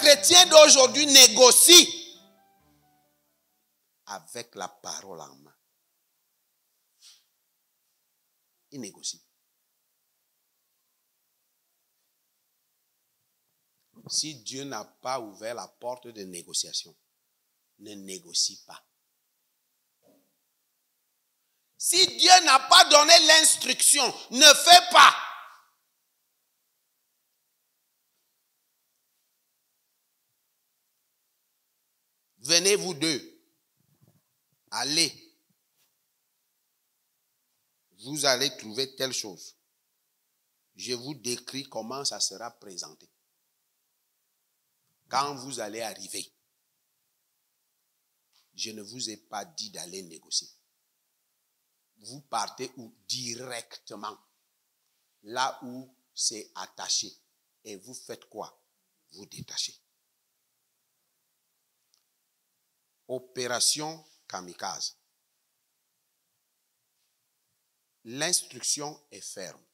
chrétiens d'aujourd'hui négocient avec la parole en main. Ils négocient. Si Dieu n'a pas ouvert la porte de négociation, ne négocie pas. Si Dieu n'a pas donné l'instruction, ne fais pas. Venez vous deux. Allez. Vous allez trouver telle chose. Je vous décris comment ça sera présenté. Quand vous allez arriver, je ne vous ai pas dit d'aller négocier. Vous partez où? Directement. Là où c'est attaché. Et vous faites quoi? Vous détachez. Opération kamikaze. L'instruction est ferme.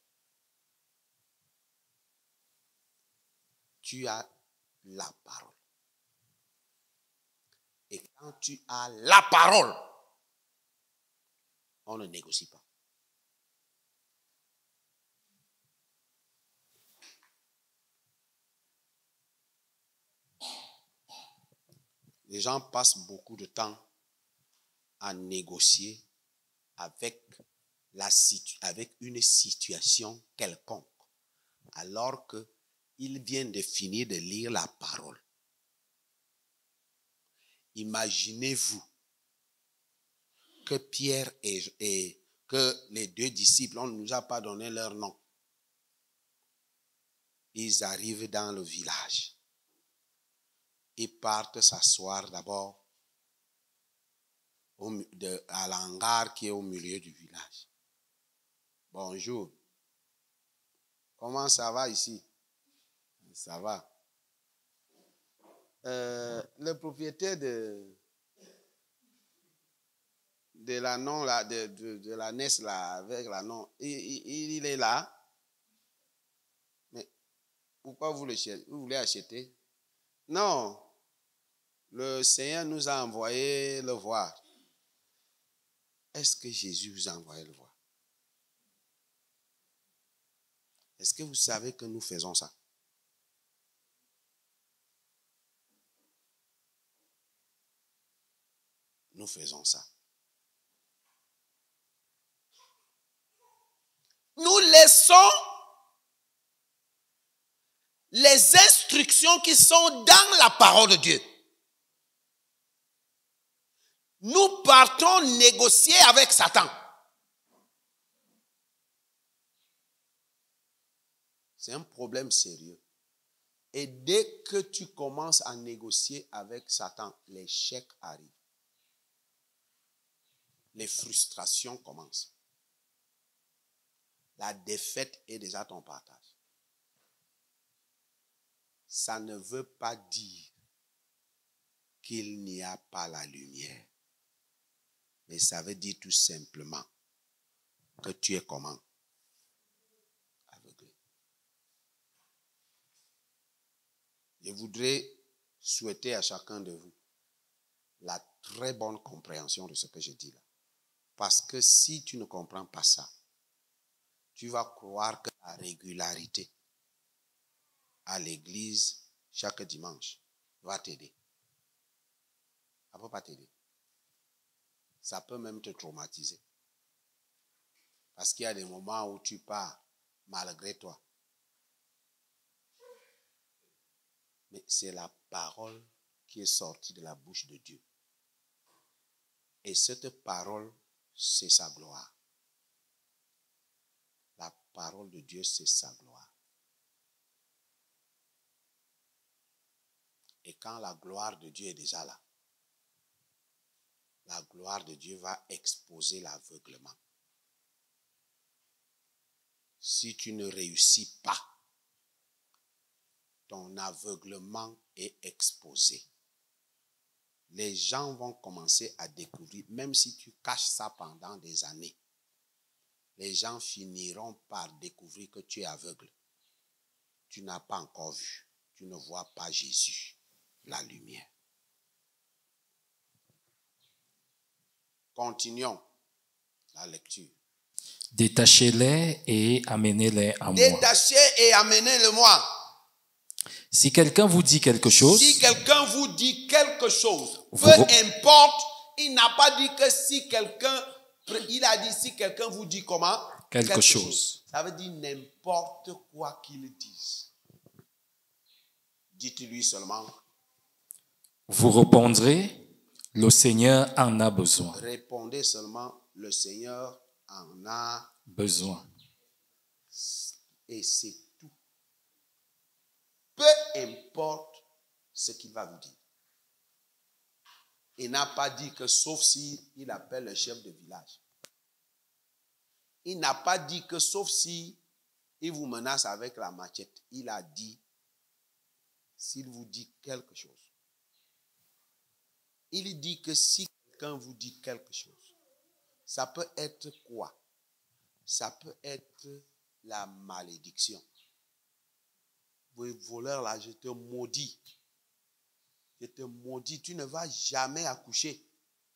Tu as la parole. Et quand tu as la parole, on ne négocie pas. Les gens passent beaucoup de temps à négocier avec une situation quelconque, alors qu'ils viennent de finir de lire la parole. Imaginez-vous que Pierre et que les deux disciples, on ne nous a pas donné leur nom. Ils arrivent dans le village. Ils partent s'asseoir d'abord à l'hangar qui est au milieu du village. Bonjour. Comment ça va ici? Ça va. Le propriétaire de l'annon là, de la NES là, avec l'annon, il est là. Mais pourquoi vous voulez acheter? Non. Le Seigneur nous a envoyé le voir. Est-ce que Jésus vous a envoyé le voir? Est-ce que vous savez que nous faisons ça? Nous faisons ça. Nous laissons les instructions qui sont dans la parole de Dieu. Nous partons négocier avec Satan. C'est un problème sérieux. Et dès que tu commences à négocier avec Satan, l'échec arrive. Les frustrations commencent. La défaite est déjà ton partage. Ça ne veut pas dire qu'il n'y a pas la lumière. Mais ça veut dire tout simplement que tu es comment? Aveuglé. Je voudrais souhaiter à chacun de vous la très bonne compréhension de ce que je dis là. Parce que si tu ne comprends pas ça, tu vas croire que la régularité à l'église chaque dimanche va t'aider. Ça ne peut pas t'aider. Ça peut même te traumatiser. Parce qu'il y a des moments où tu pars malgré toi. Mais c'est la parole qui est sortie de la bouche de Dieu. Et cette parole, c'est sa gloire. La parole de Dieu, c'est sa gloire. Et quand la gloire de Dieu est déjà là, la gloire de Dieu va exposer l'aveuglement. Si tu ne réussis pas, ton aveuglement est exposé. Les gens vont commencer à découvrir, même si tu caches ça pendant des années, les gens finiront par découvrir que tu es aveugle. Tu n'as pas encore vu, tu ne vois pas Jésus. la lumière. Continuons la lecture. Détachez-les et amenez-les à moi. Détachez et amenez-le-moi. Si quelqu'un vous dit quelque chose, Si quelqu'un vous dit quelque chose, Vous- peu importe, il n'a pas dit que si quelqu'un, il a dit si quelqu'un vous dit comment? Quelque chose. Ça veut dire n'importe quoi qu'il dise. Dites-lui seulement, vous répondrez, le Seigneur en a besoin. répondez seulement, le Seigneur en a Besoin. et c'est tout. Peu importe ce qu'il va vous dire. Il n'a pas dit que sauf si il appelle le chef de village. Il n'a pas dit que sauf si il vous menace avec la machette. Il a dit s'il vous dit quelque chose. Il dit que si quelqu'un vous dit quelque chose, ça peut être quoi? Ça peut être la malédiction. Vous voleur là, je te maudis. Je te maudis, tu ne vas jamais accoucher.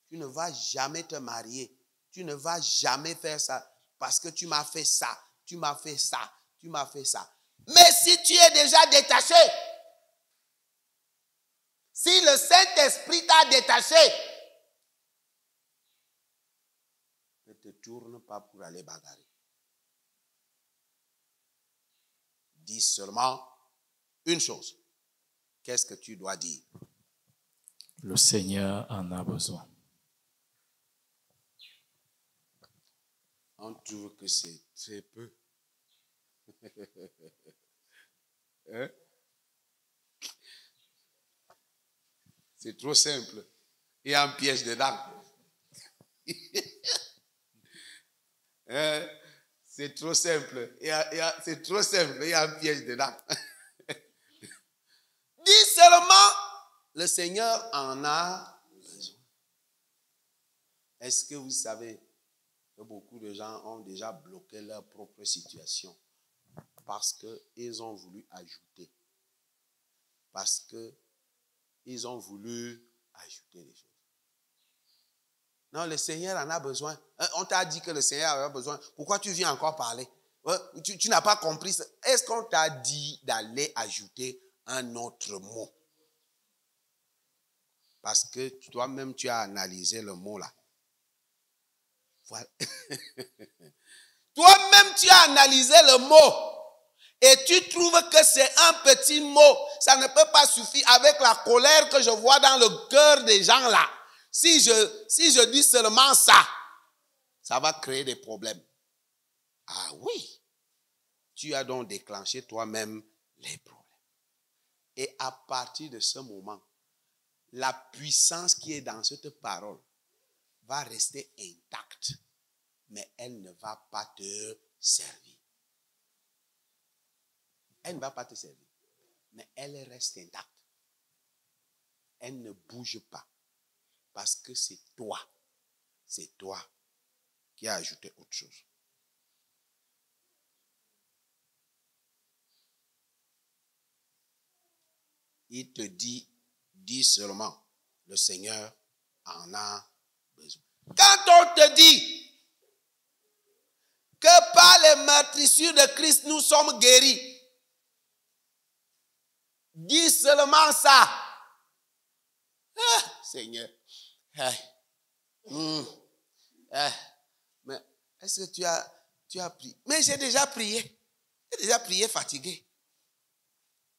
Tu ne vas jamais te marier. Tu ne vas jamais faire ça parce que tu m'as fait ça. Tu m'as fait ça. Tu m'as fait ça. Mais si tu es déjà détaché, si le Saint-Esprit t'a détaché, ne te tourne pas pour aller bagarrer. Dis seulement une chose. Qu'est-ce que tu dois dire? Le Seigneur en a besoin. On trouve que c'est très peu. Hein? C'est trop simple. Il y a un piège dedans. Hein? C'est trop simple. C'est trop simple. Il y a un piège dedans. Dis seulement, le Seigneur en a besoin. Est-ce que vous savez que beaucoup de gens ont déjà bloqué leur propre situation parce qu'ils ont voulu ajouter. Parce qu'ils ont voulu ajouter des choses. Non, le Seigneur en a besoin. On t'a dit que le Seigneur en a besoin. Pourquoi tu viens encore parler? Tu n'as pas compris ça. Est-ce qu'on t'a dit d'aller ajouter un autre mot? Parce que toi-même, tu as analysé le mot là. Voilà. Toi-même, tu as analysé le mot. Et tu trouves que c'est un petit mot. Ça ne peut pas suffire avec la colère que je vois dans le cœur des gens là. Si je dis seulement ça, ça va créer des problèmes. Ah oui. Tu as donc déclenché toi-même les problèmes. Et à partir de ce moment, la puissance qui est dans cette parole va rester intacte, mais elle ne va pas te servir. Elle ne va pas te servir, mais elle reste intacte. Elle ne bouge pas, parce que c'est toi qui as ajouté autre chose. Il te dit seulement, le Seigneur en a besoin. Quand on te dit que par les meurtrissures de Christ, nous sommes guéris, dis seulement ça. Ah, Seigneur. Mais est-ce que tu as prié? Mais j'ai déjà prié. J'ai déjà prié fatigué.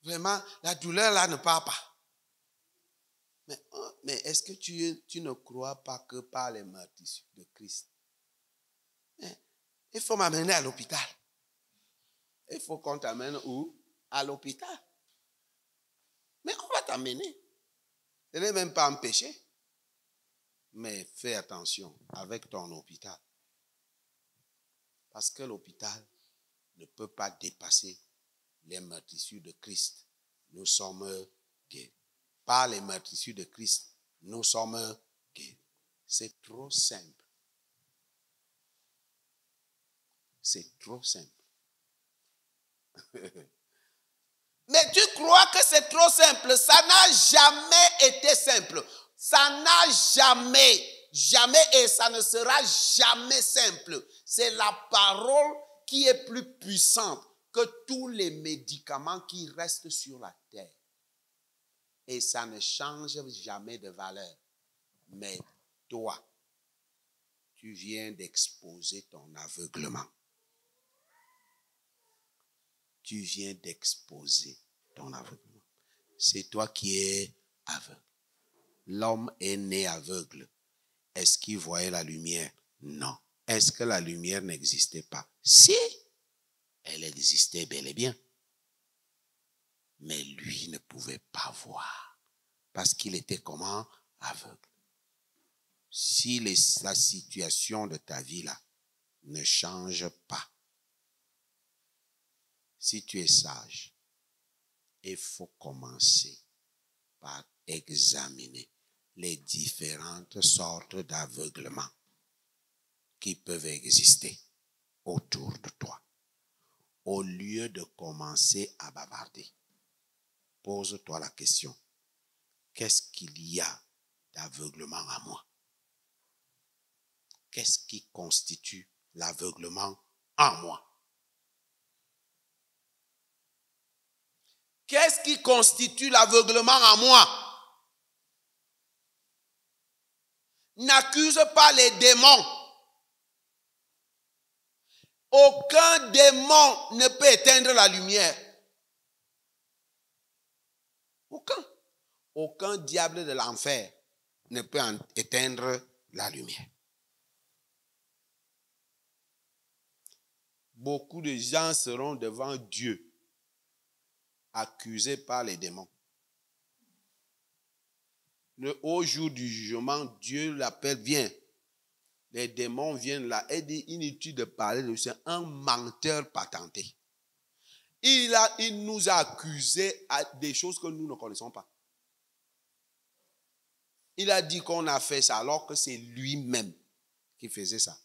Vraiment, la douleur là ne part pas. Mais est-ce que tu ne crois pas que par les meurtrissures de Christ, il faut m'amener à l'hôpital. Il faut qu'on t'amène où? À l'hôpital. Mais on va t'amener. Ce n'est même pas un péché. Mais fais attention avec ton hôpital. Parce que l'hôpital ne peut pas dépasser les meurtrissures de Christ. Nous sommes guéris. Par les meurtrissures de Christ, nous sommes guéris. C'est trop simple. C'est trop simple. Mais tu crois que c'est trop simple. Ça n'a jamais été simple. Ça n'a jamais et ça ne sera jamais simple. C'est la parole qui est plus puissante que tous les médicaments qui restent sur la terre. Et ça ne change jamais de valeur. Mais toi, tu viens d'exposer ton aveuglement. Tu viens d'exposer ton aveuglement. C'est toi qui es aveugle. L'homme est né aveugle. Est-ce qu'il voyait la lumière? Non. Est-ce que la lumière n'existait pas? Si, elle existait bel et bien. Mais lui ne pouvait pas voir. Parce qu'il était comment? Aveugle. Si la situation de ta vie là ne change pas, si tu es sage, il faut commencer par examiner les différentes sortes d'aveuglement qui peuvent exister autour de toi. Au lieu de commencer à bavarder, pose-toi la question, qu'est-ce qu'il y a d'aveuglement à moi? Qu'est-ce qui constitue l'aveuglement en moi? Qu'est-ce qui constitue l'aveuglement en moi? N'accuse pas les démons. Aucun démon ne peut éteindre la lumière. Aucun. Aucun diable de l'enfer ne peut éteindre la lumière. Beaucoup de gens seront devant Dieu accusés par les démons. Au jour du jugement, Dieu l'appelle, viens. Les démons viennent là et dit inutile de parler de lui, c'est un menteur patenté. Il nous a accusés à des choses que nous ne connaissons pas. Il a dit qu'on a fait ça alors que c'est lui-même qui faisait ça.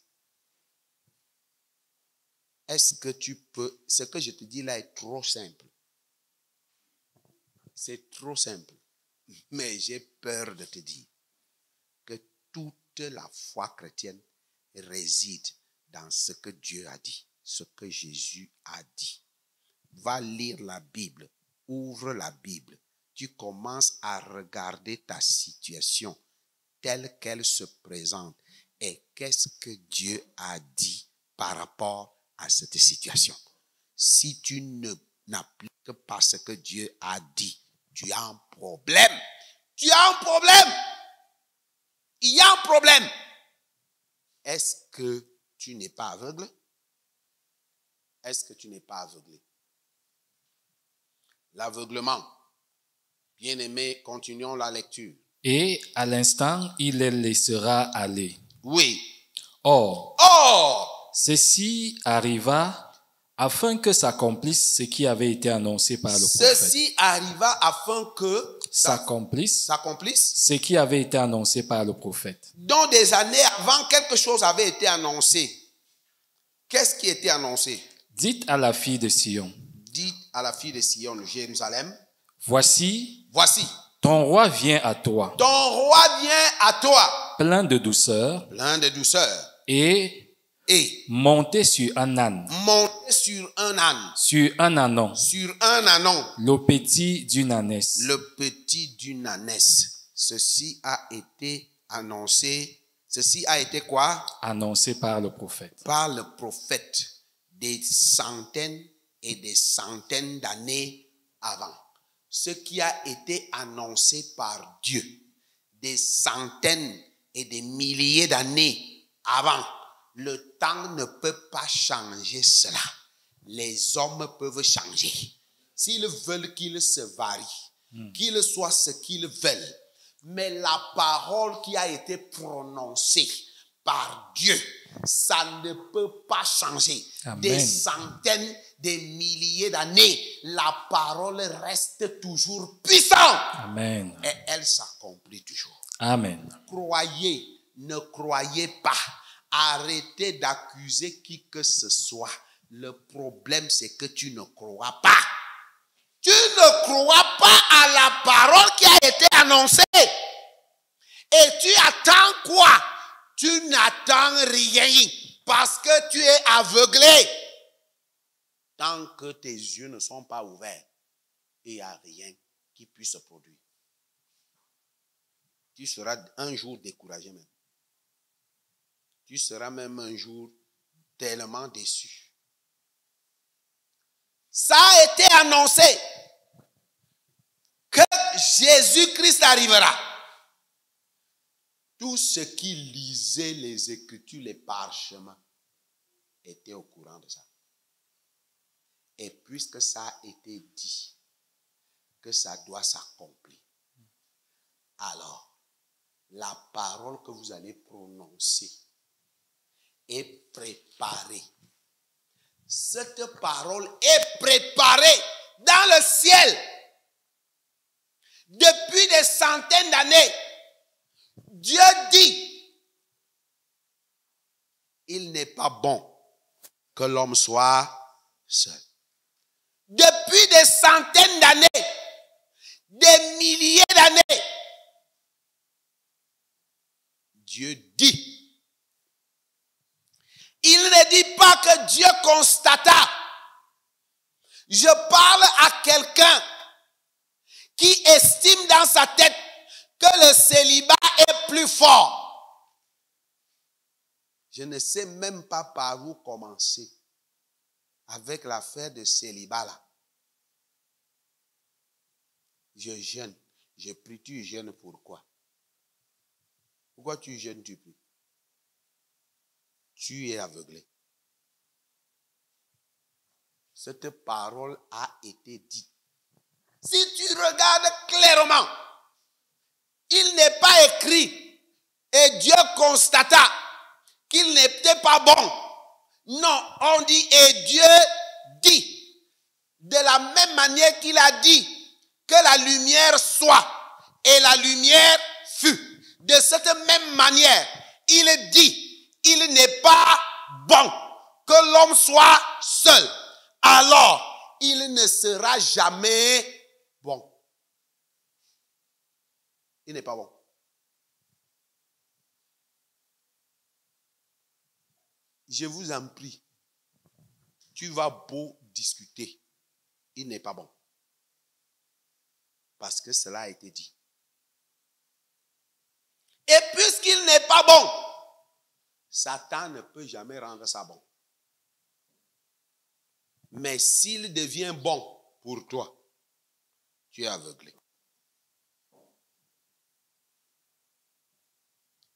Est-ce que tu peux... Ce que je te dis là est trop simple. C'est trop simple. Mais j'ai peur de te dire que toute la foi chrétienne réside dans ce que Dieu a dit, ce que Jésus a dit. Va lire la Bible, ouvre la Bible. Tu commences à regarder ta situation telle qu'elle se présente et qu'est-ce que Dieu a dit par rapport à cette situation. Si tu n'appliques pas ce que Dieu a dit, tu as un problème. Tu as un problème. Il y a un problème. Est-ce que tu n'es pas aveugle? Est-ce que tu n'es pas aveuglé? L'aveuglement. Bien-aimé, continuons la lecture. Et à l'instant, il les laissera aller. Oui. Or, Or, ceci arriva afin que s'accomplisse ce qui avait été annoncé par le prophète. Ceci arriva afin que s'accomplisse ce qui avait été annoncé par le prophète. Dans des années avant, quelque chose avait été annoncé. Qu'est-ce qui était annoncé? Dites à la fille de Sion. Dites à la fille de Sion, de Jérusalem. Voici, ton roi vient à toi. Ton roi vient à toi. Plein de douceur. Et monté sur un âne. Sur un ânon. Le petit d'une ânesse. Ceci a été annoncé. Ceci a été quoi? Annoncé par le prophète. Par le prophète des centaines et des centaines d'années avant. Ce qui a été annoncé par Dieu des centaines et des milliers d'années avant. Le temps ne peut pas changer cela. Les hommes peuvent changer. S'ils veulent qu'ils se varient, qu'ils soient ce qu'ils veulent. Mais la parole qui a été prononcée par Dieu, ça ne peut pas changer. Amen. Des centaines, des milliers d'années, la parole reste toujours puissante. Amen. Et elle s'accomplit toujours. Amen. Croyez, ne croyez pas. Arrêtez d'accuser qui que ce soit. Le problème, c'est que tu ne crois pas. tu ne crois pas à la parole qui a été annoncée. Et tu attends quoi? Tu n'attends rien parce que tu es aveuglé. Tant que tes yeux ne sont pas ouverts, il n'y a rien qui puisse se produire. Tu seras un jour découragé même. Tu seras même un jour tellement déçu. Ça a été annoncé que Jésus-Christ arrivera. Tous ceux qui lisaient les Écritures, les parchemins, étaient au courant de ça. Et puisque ça a été dit, que ça doit s'accomplir, alors la parole que vous allez prononcer est préparée. Cette parole est préparée dans le ciel depuis des centaines d'années. Dieu dit, il n'est pas bon que l'homme soit seul. Depuis des centaines d'années, des milliers d'années, Dieu dit. Il ne dit pas que Dieu constata. Je parle à quelqu'un qui estime dans sa tête que le célibat est plus fort. Je ne sais même pas par où commencer avec l'affaire de célibat là. Je jeûne, je prie, tu jeûnes pourquoi? Pourquoi tu jeûnes, tu pries? Tu es aveuglé. Cette parole a été dite. Si tu regardes clairement, il n'est pas écrit et Dieu constata qu'il n'était pas bon. Non, on dit et Dieu dit. De la même manière qu'il a dit que la lumière soit et la lumière fut. De cette même manière, il dit, il n'est pas bon que l'homme soit seul. Alors, il ne sera jamais bon. Il n'est pas bon. Je vous en prie, tu vas beau discuter, il n'est pas bon. Parce que cela a été dit. Et puisqu'il n'est pas bon, Satan ne peut jamais rendre ça bon. Mais s'il devient bon pour toi, tu es aveuglé.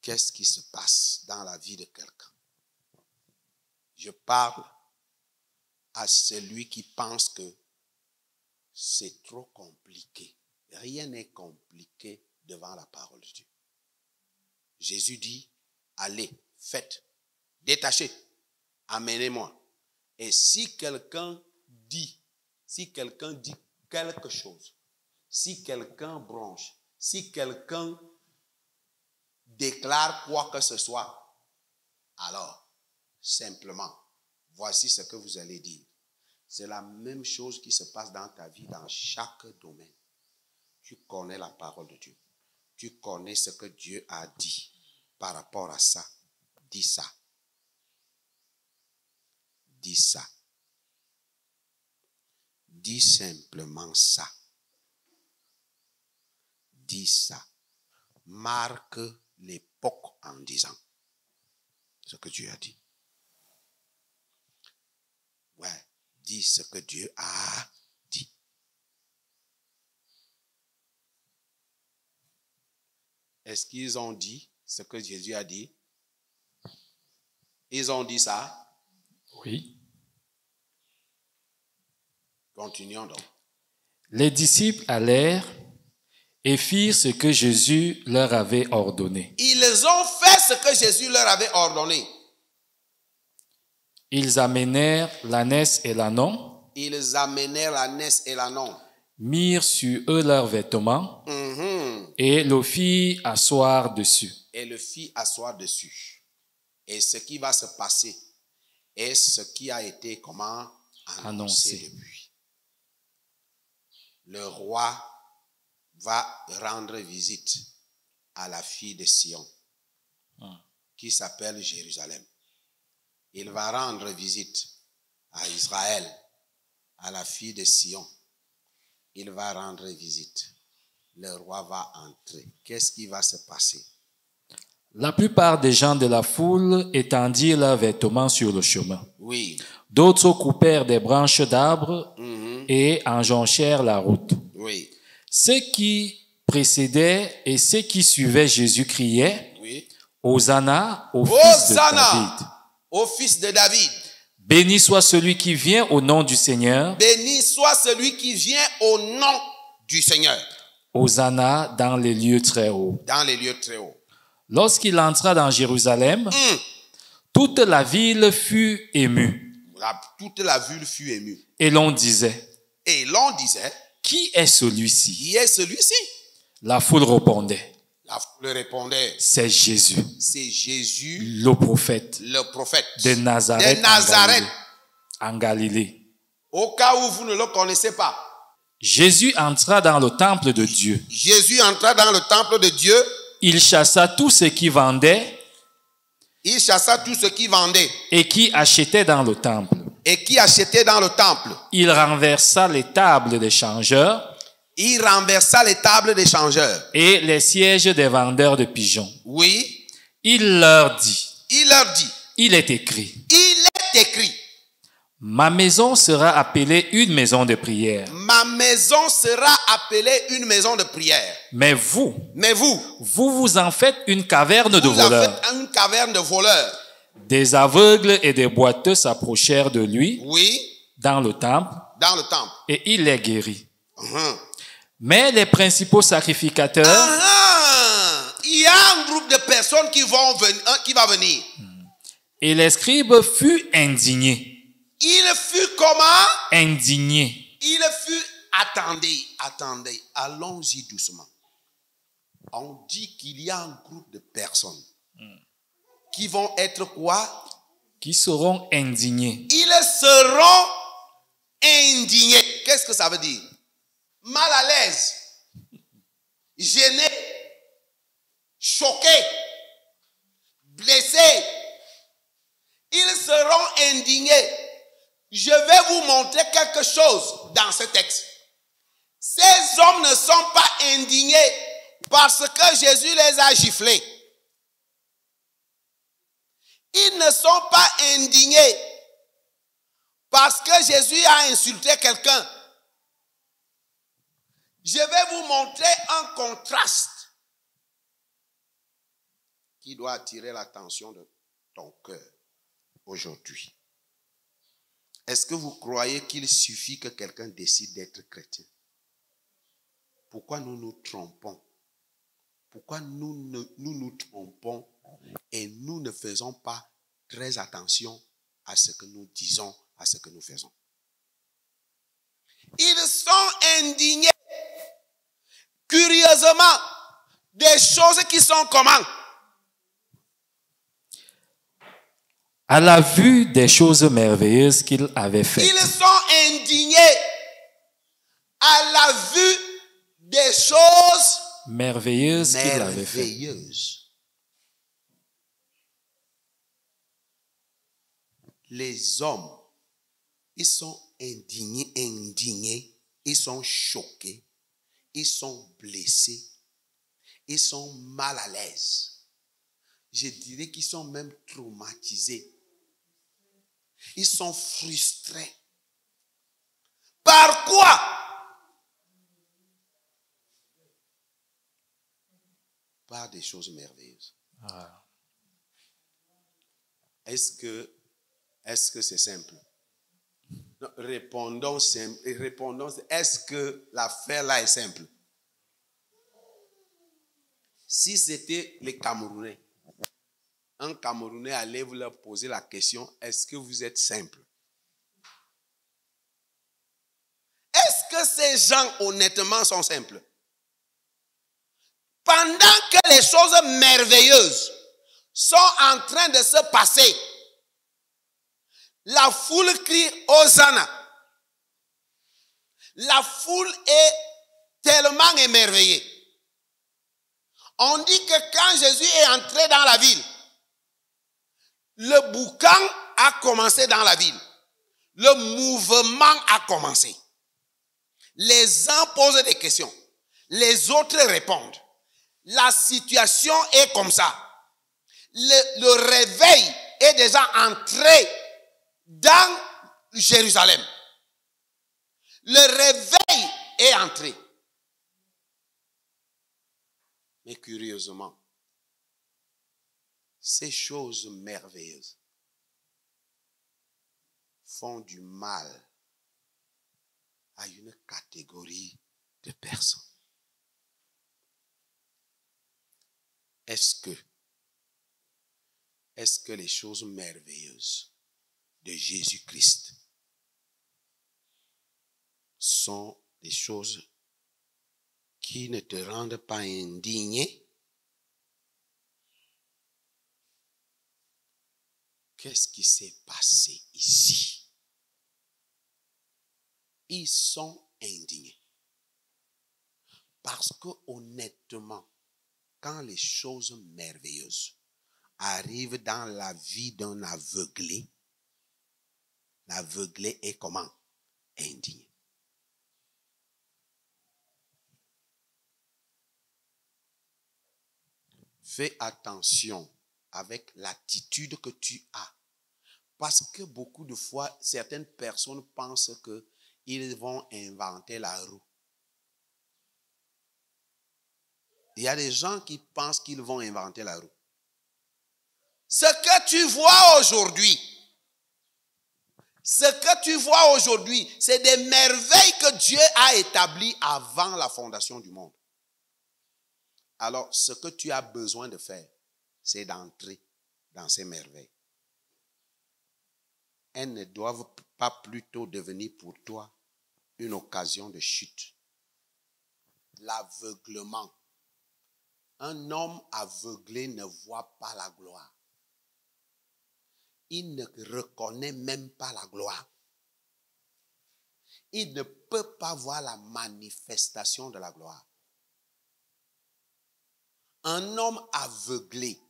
Qu'est-ce qui se passe dans la vie de quelqu'un? Je parle à celui qui pense que c'est trop compliqué. Rien n'est compliqué devant la parole de Dieu. Jésus dit, allez, faites, détachez, amenez-moi. Et si quelqu'un dit quelque chose, si quelqu'un bronche, si quelqu'un déclare quoi que ce soit, alors, simplement, voici ce que vous allez dire. C'est la même chose qui se passe dans ta vie, dans chaque domaine. Tu connais la parole de Dieu. Tu connais ce que Dieu a dit par rapport à ça. Dis ça. Dis ça. Dis simplement ça. Dis ça. Marque l'époque en disant ce que Dieu a dit. Ouais, dis ce que Dieu a dit. Est-ce qu'ils ont dit ce que Jésus a dit? Ils ont dit ça? Oui. Continuons donc. Les disciples allèrent et firent ce que Jésus leur avait ordonné. Ils ont fait ce que Jésus leur avait ordonné. Ils amenèrent l'ânesse et l'ânon. Ils amenèrent l'ânesse et l'ânon. Mirent sur eux leurs vêtements et le firent asseoir dessus. Et le fit asseoir dessus. Et ce qui va se passer est ce qui a été comment annoncé depuis. le roi va rendre visite à la fille de Sion, qui s'appelle Jérusalem. Il va rendre visite à Israël, à la fille de Sion. Il va rendre visite. Le roi va entrer. Qu'est-ce qui va se passer? La plupart des gens de la foule étendirent leurs vêtements sur le chemin. Oui. D'autres coupèrent des branches d'arbres et enjonchèrent la route. Oui. Ceux qui précédaient et ceux qui suivaient Jésus criaient, Oui. Hosanna au fils de David. Hosanna au fils de David. Béni soit celui qui vient au nom du Seigneur. Béni soit celui qui vient au nom du Seigneur. Hosanna dans les lieux très hauts. Dans les lieux très hauts. Lorsqu'il entra dans Jérusalem, toute la ville fut émue. Toute la ville fut émue. Et l'on disait, Et l'on disait, qui est celui-ci? qui est celui-ci? La foule répondait, La foule répondait, c'est Jésus, c'est Jésus, le prophète le prophète de Nazareth, de Nazareth. En Galilée. Au cas où vous ne le connaissez pas, Jésus entra dans le temple de Dieu. Jésus entra dans le temple de Dieu. Il chassa tous ceux qui vendaient Il chassa tous ceux qui vendaient et qui achetaient dans le temple. et qui achetaient dans le temple. Il renversa les tables des changeurs Il renversa les tables des changeurs. et les sièges des vendeurs de pigeons. Oui, Il leur dit, il leur dit, il est écrit, il est écrit, ma maison sera appelée une maison de prière. ma maison sera appelée une maison de prière. Mais vous vous en faites une caverne de vous en voleurs. faites une caverne de voleurs. Des aveugles et des boiteux s'approchèrent de lui Oui, dans le temple dans le temple. et il les guérit. Mhm. Mais les principaux sacrificateurs Il y a un groupe de personnes qui va venir. et les scribes furent indignés. Il fut comment? Indignés. Il fut, attendez, allons-y doucement. On dit qu'il y a un groupe de personnes qui vont être quoi? Qui seront indignés. Ils seront indignés. Qu'est-ce que ça veut dire? Mal à l'aise, gênés, choqués, blessés. Ils seront indignés. Je vais vous montrer quelque chose dans ce texte. Ces hommes ne sont pas indignés parce que Jésus les a giflés. Ils ne sont pas indignés parce que Jésus a insulté quelqu'un. Je vais vous montrer un contraste qui doit attirer l'attention de ton cœur aujourd'hui. Est-ce que vous croyez qu'il suffit que quelqu'un décide d'être chrétien? Pourquoi nous nous trompons? Pourquoi nous nous trompons et nous ne faisons pas très attention à ce que nous disons, à ce que nous faisons? Ils sont indignés, curieusement, des choses qui sont comment? À la vue des choses merveilleuses qu'il avait faites. Ils sont indignés à la vue des choses Merveilleuses qu'il avait faites. merveilleuses. Les hommes, ils sont indignés, ils sont choqués, ils sont blessés, ils sont mal à l'aise. Je dirais qu'ils sont même traumatisés. Ils sont frustrés. Par quoi? Par des choses merveilleuses. Ah. Est-ce que c'est simple? Non, répondons simple. Est-ce que l'affaire là est simple? Si c'était les Camerounais, un Camerounais allait vous leur poser la question, est-ce que vous êtes simple? Est-ce que ces gens honnêtement sont simples? Pendant que les choses merveilleuses sont en train de se passer, la foule crie Hosanna. la foule est tellement émerveillée. On dit que quand Jésus est entré dans la ville, le boucan a commencé dans la ville. Le mouvement a commencé. Les uns posent des questions. Les autres répondent. La situation est comme ça. Le réveil est déjà entré dans Jérusalem. Le réveil est entré. Mais curieusement, ces choses merveilleuses font du mal à une catégorie de personnes. Est-ce que les choses merveilleuses de Jésus-Christ sont des choses qui ne te rendent pas indigné? Qu'est-ce qui s'est passé ici? Ils sont indignés. Parce que honnêtement, quand les choses merveilleuses arrivent dans la vie d'un aveuglé, l'aveuglé est comment? Indigné. Fais attention avec l'attitude que tu as. Parce que beaucoup de fois, certaines personnes pensent qu'ils vont inventer la roue. Il y a des gens qui pensent qu'ils vont inventer la roue. Ce que tu vois aujourd'hui, c'est des merveilles que Dieu a établies avant la fondation du monde. Alors, ce que tu as besoin de faire, c'est d'entrer dans ces merveilles. Elles ne doivent pas plutôt devenir pour toi une occasion de chute. L'aveuglement. Un homme aveuglé ne voit pas la gloire. Il ne reconnaît même pas la gloire. Il ne peut pas voir la manifestation de la gloire. Un homme aveuglé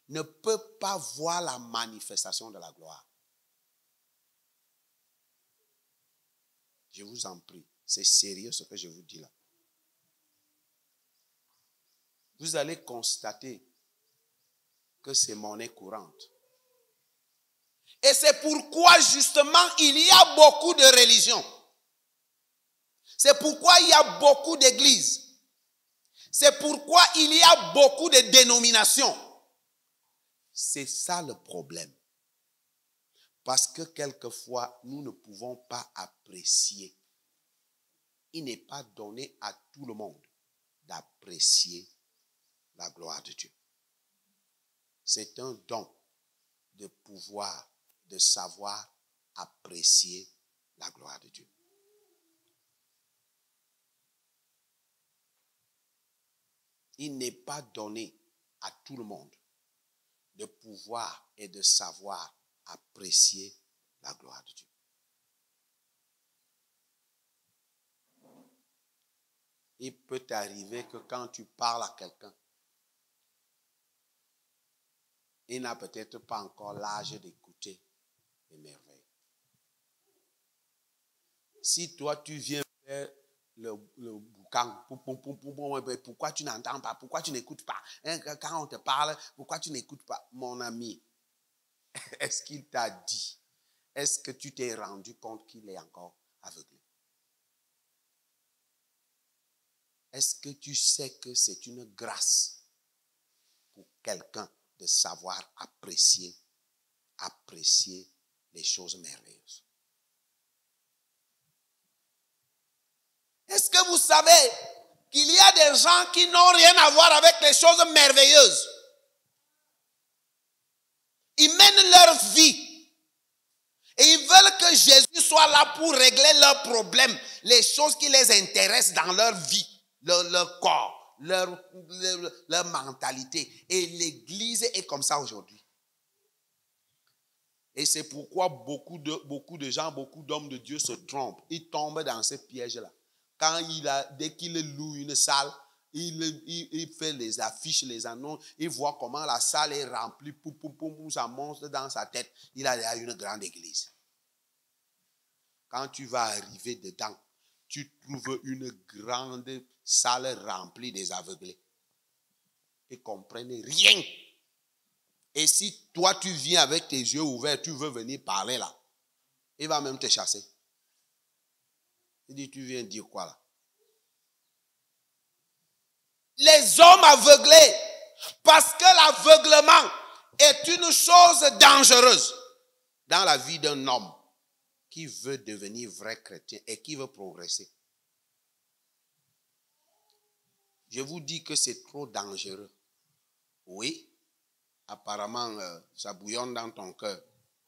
ne peut pas voir la manifestation de la gloire. Je vous en prie, c'est sérieux ce que je vous dis là. Vous allez constater que c'est monnaie courante. Et c'est pourquoi justement il y a beaucoup de religions. C'est pourquoi il y a beaucoup d'églises. C'est pourquoi il y a beaucoup de dénominations. C'est ça le problème. Parce que quelquefois, nous ne pouvons pas apprécier. Il n'est pas donné à tout le monde d'apprécier la gloire de Dieu. C'est un don de pouvoir, de savoir apprécier la gloire de Dieu. Il n'est pas donné à tout le monde de pouvoir et de savoir apprécier la gloire de Dieu. Il peut arriver que quand tu parles à quelqu'un, il n'a peut-être pas encore l'âge d'écouter les merveilles. Si toi tu viens faire le boucan, pourquoi tu n'entends pas? Pourquoi tu n'écoutes pas? Quand on te parle, pourquoi tu n'écoutes pas? Mon ami, est-ce qu'il t'a dit? Est-ce que tu t'es rendu compte qu'il est encore aveuglé? Est-ce que tu sais que c'est une grâce pour quelqu'un de savoir apprécier les choses merveilleuses? Est-ce que vous savez qu'il y a des gens qui n'ont rien à voir avec les choses merveilleuses? Ils mènent leur vie et ils veulent que Jésus soit là pour régler leurs problèmes, les choses qui les intéressent dans leur vie, leur corps, leur mentalité. Et l'Église est comme ça aujourd'hui. Et c'est pourquoi beaucoup de gens, beaucoup d'hommes de Dieu se trompent. Ils tombent dans ces pièges-là. Dès qu'il loue une salle, il fait les affiches, les annonces, il voit comment la salle est remplie, ça monte dans sa tête. Il a déjà une grande église. Quand tu vas arriver dedans, tu trouves une grande salle remplie des aveuglés. Ils ne comprennent rien. Et si toi, tu viens avec tes yeux ouverts, tu veux venir parler là, il va même te chasser. Il dit, tu viens dire quoi là? Les hommes aveuglés, parce que l'aveuglement est une chose dangereuse dans la vie d'un homme qui veut devenir vrai chrétien et qui veut progresser. Je vous dis que c'est trop dangereux. Oui, apparemment, ça bouillonne dans ton cœur.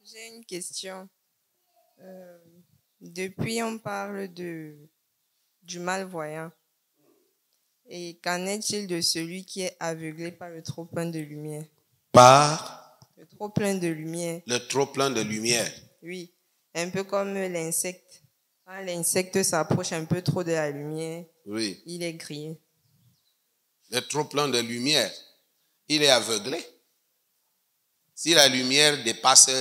J'ai une question. Depuis, on parle du malvoyant. Et qu'en est-il de celui qui est aveuglé par le trop plein de lumière? Par le trop plein de lumière. Le trop plein de lumière. Oui, un peu comme l'insecte. Quand l'insecte s'approche un peu trop de la lumière, oui, il est grillé. Le trop plein de lumière, il est aveuglé. Si la lumière dépasse,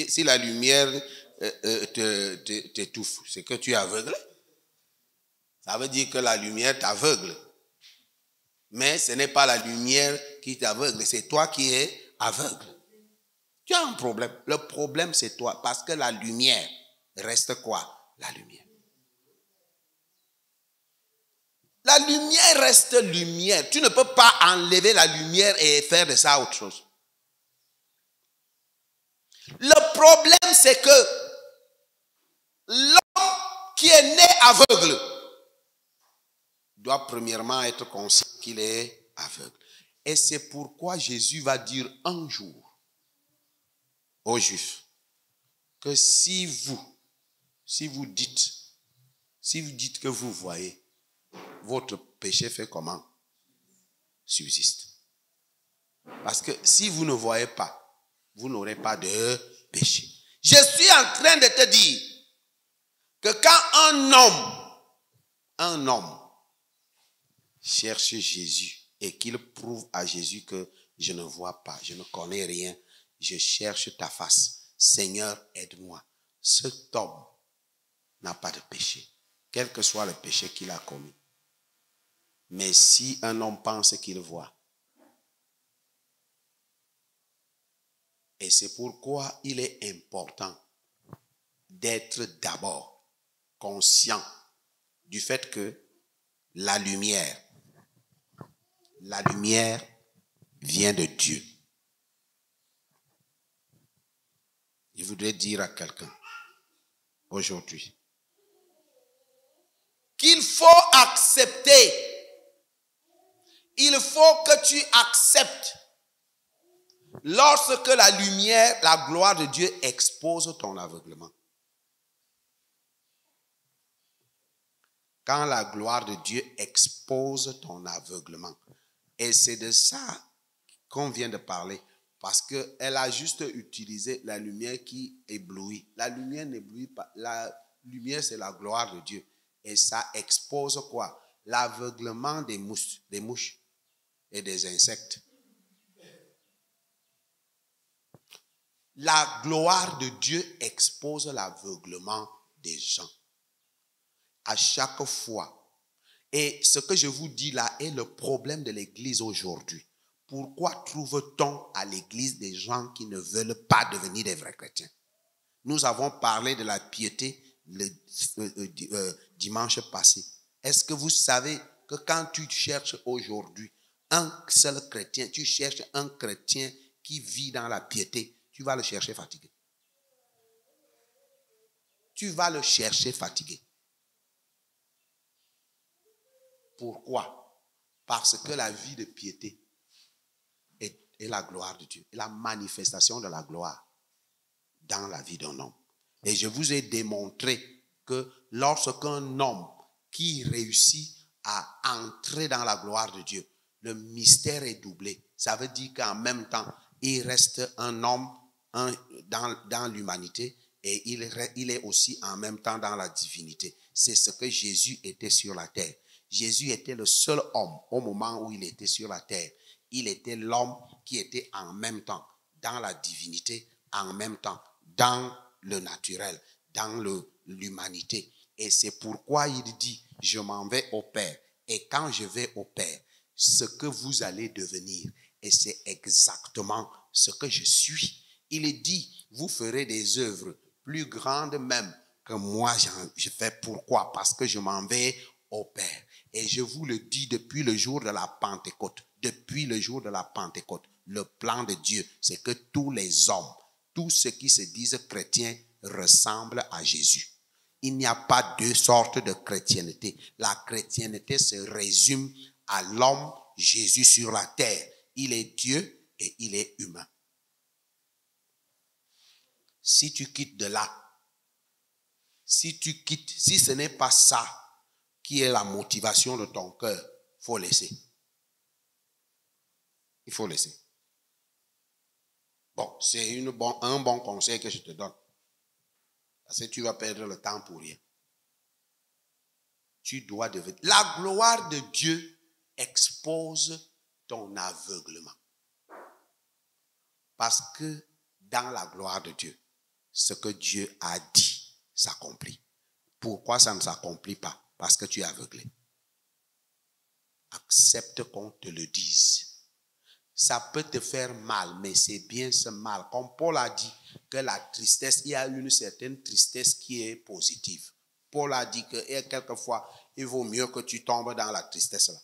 si la lumière t'étouffe, c'est que tu es aveuglé. Ça veut dire que la lumière t'aveugle. Mais ce n'est pas la lumière qui t'aveugle, c'est toi qui es aveugle. Tu as un problème. Le problème, c'est toi. Parce que la lumière reste quoi? La lumière. La lumière reste lumière. Tu ne peux pas enlever la lumière et faire de ça autre chose. Le problème, c'est que l'homme qui est né aveugle doit premièrement être conscient qu'il est aveugle. Et c'est pourquoi Jésus va dire un jour aux Juifs que si vous dites que vous voyez, votre péché fait comment? Subsiste. Parce que si vous ne voyez pas, vous n'aurez pas de péché. Je suis en train de te dire que quand un homme cherche Jésus et qu'il prouve à Jésus que je ne vois pas, je ne connais rien, je cherche ta face. Seigneur, aide-moi. Cet homme n'a pas de péché, quel que soit le péché qu'il a commis. Mais si un homme pense qu'il voit, et c'est pourquoi il est important d'être d'abord conscient du fait que la lumière vient de Dieu. Je voudrais dire à quelqu'un aujourd'hui qu'il faut accepter. Il faut que tu acceptes lorsque la lumière, la gloire de Dieu expose ton aveuglement. Quand la gloire de Dieu expose ton aveuglement. Et c'est de ça qu'on vient de parler. Parce qu'elle a juste utilisé la lumière qui éblouit. La lumière n'éblouit pas. La lumière, c'est la gloire de Dieu. Et ça expose quoi? L'aveuglement des mouches et des insectes. La gloire de Dieu expose l'aveuglement des gens. À chaque fois. Et ce que je vous dis là est le problème de l'Église aujourd'hui. Pourquoi trouve-t-on à l'Église des gens qui ne veulent pas devenir des vrais chrétiens? Nous avons parlé de la piété le dimanche passé. Est-ce que vous savez que quand tu cherches aujourd'hui un seul chrétien, tu cherches un chrétien qui vit dans la piété, tu vas le chercher fatigué. Tu vas le chercher fatigué. Pourquoi? Parce que la vie de piété est la gloire de Dieu, la manifestation de la gloire dans la vie d'un homme. Et je vous ai démontré que lorsqu'un homme qui réussit à entrer dans la gloire de Dieu, le mystère est doublé. Ça veut dire qu'en même temps, il reste un homme dans l'humanité et il est aussi en même temps dans la divinité. C'est ce que Jésus était sur la terre. Jésus était le seul homme au moment où il était sur la terre. Il était l'homme qui était en même temps dans la divinité, en même temps dans le naturel, dans l'humanité. Et c'est pourquoi il dit, je m'en vais au Père. Et quand je vais au Père, ce que vous allez devenir, et c'est exactement ce que je suis. Il dit, vous ferez des œuvres plus grandes même que moi je fais. Pourquoi? Parce que je m'en vais au Père. Et je vous le dis depuis le jour de la Pentecôte. Depuis le jour de la Pentecôte, le plan de Dieu, c'est que tous les hommes, tous ceux qui se disent chrétiens, ressemblent à Jésus. Il n'y a pas deux sortes de chrétienté. La chrétienté se résume à l'homme Jésus sur la terre. Il est Dieu et il est humain. Si tu quittes de là, si ce n'est pas ça qui est la motivation de ton cœur, il faut laisser. Il faut laisser. Bon, c'est un bon conseil que je te donne. Parce que tu vas perdre le temps pour rien. Tu dois devenir. La gloire de Dieu expose ton aveuglement. Parce que dans la gloire de Dieu, ce que Dieu a dit s'accomplit. Pourquoi ça ne s'accomplit pas? Parce que tu es aveuglé. Accepte qu'on te le dise. Ça peut te faire mal, mais c'est bien ce mal. Comme Paul a dit que la tristesse, il y a une certaine tristesse qui est positive. Paul a dit que quelquefois, il vaut mieux que tu tombes dans la tristesse là.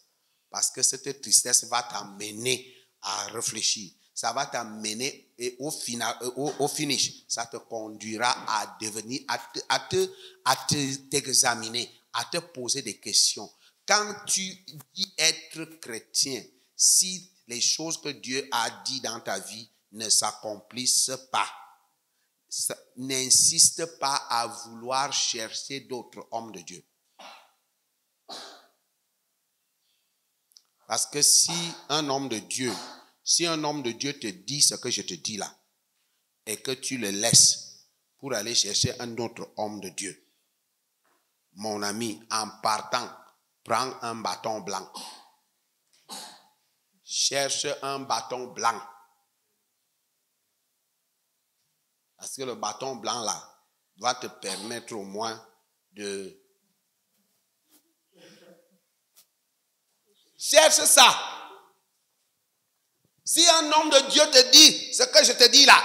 Parce que cette tristesse va t'amener à réfléchir. Ça va t'amener et au finish, ça te conduira à devenir, à t'examiner, à te poser des questions. Quand tu dis être chrétien, si les choses que Dieu a dit dans ta vie ne s'accomplissent pas, n'insiste pas à vouloir chercher d'autres hommes de Dieu. Parce que si un homme de Dieu te dit ce que je te dis là, et que tu le laisses pour aller chercher un autre homme de Dieu, mon ami, en partant, prends un bâton blanc. Cherche un bâton blanc. Parce que le bâton blanc là va te permettre au moins de... Cherche ça. Si un homme de Dieu te dit ce que je te dis là,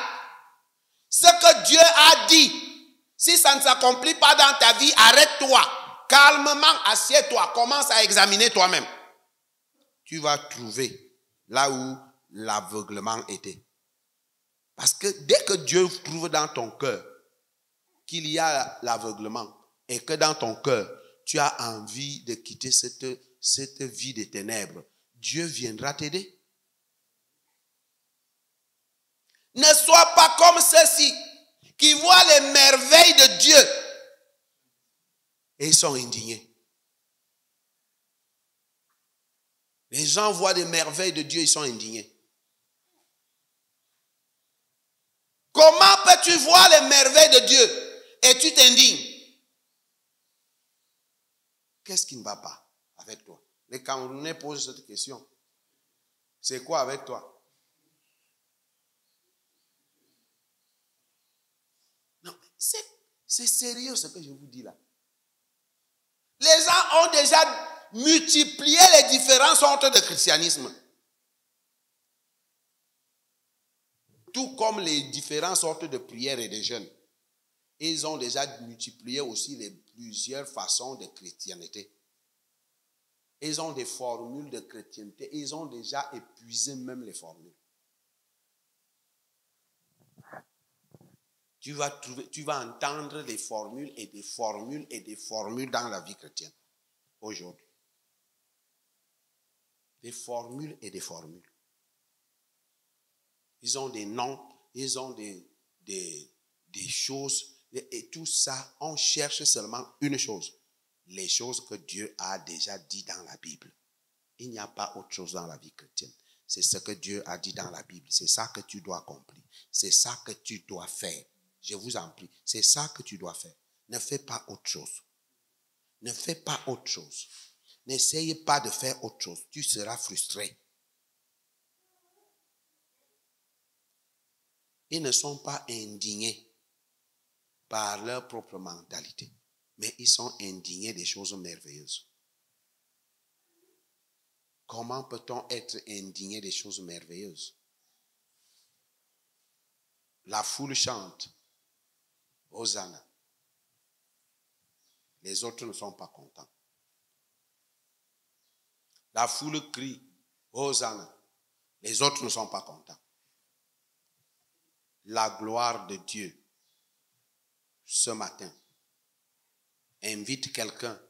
ce que Dieu a dit, si ça ne s'accomplit pas dans ta vie, arrête-toi. Calmement, assieds-toi. Commence à examiner toi-même. Tu vas trouver là où l'aveuglement était. Parce que dès que Dieu trouve dans ton cœur qu'il y a l'aveuglement et que dans ton cœur, tu as envie de quitter cette vie des ténèbres, Dieu viendra t'aider. Ne sois pas comme ceux-ci qui voient les merveilles de Dieu et ils sont indignés. Les gens voient les merveilles de Dieu, ils sont indignés. Comment peux-tu voir les merveilles de Dieu et tu t'indignes? Qu'est-ce qui ne va pas avec toi? Les Camerounais posent cette question. C'est quoi avec toi? Non, c'est sérieux ce que je vous dis là. Les gens ont déjà multiplié les différentes sortes de christianisme. Tout comme les différentes sortes de prières et de jeûnes. Ils ont déjà multiplié aussi les plusieurs façons de chrétienté. Ils ont des formules de chrétienté. Ils ont déjà épuisé même les formules. Tu vas entendre des formules et des formules et des formules dans la vie chrétienne aujourd'hui. Des formules et des formules. Ils ont des noms, ils ont des choses, et tout ça, on cherche seulement une chose. Les choses que Dieu a déjà dit dans la Bible. Il n'y a pas autre chose dans la vie chrétienne. C'est ce que Dieu a dit dans la Bible. C'est ça que tu dois accomplir. C'est ça que tu dois faire. Je vous en prie. C'est ça que tu dois faire. Ne fais pas autre chose. Ne fais pas autre chose. N'essaye pas de faire autre chose. Tu seras frustré. Ils ne sont pas indignés par leur propre mentalité, mais ils sont indignés des choses merveilleuses. Comment peut-on être indigné des choses merveilleuses? La foule chante Hosanna. Les autres ne sont pas contents. La foule crie Hosanna. Les autres ne sont pas contents. La gloire de Dieu, ce matin, invite quelqu'un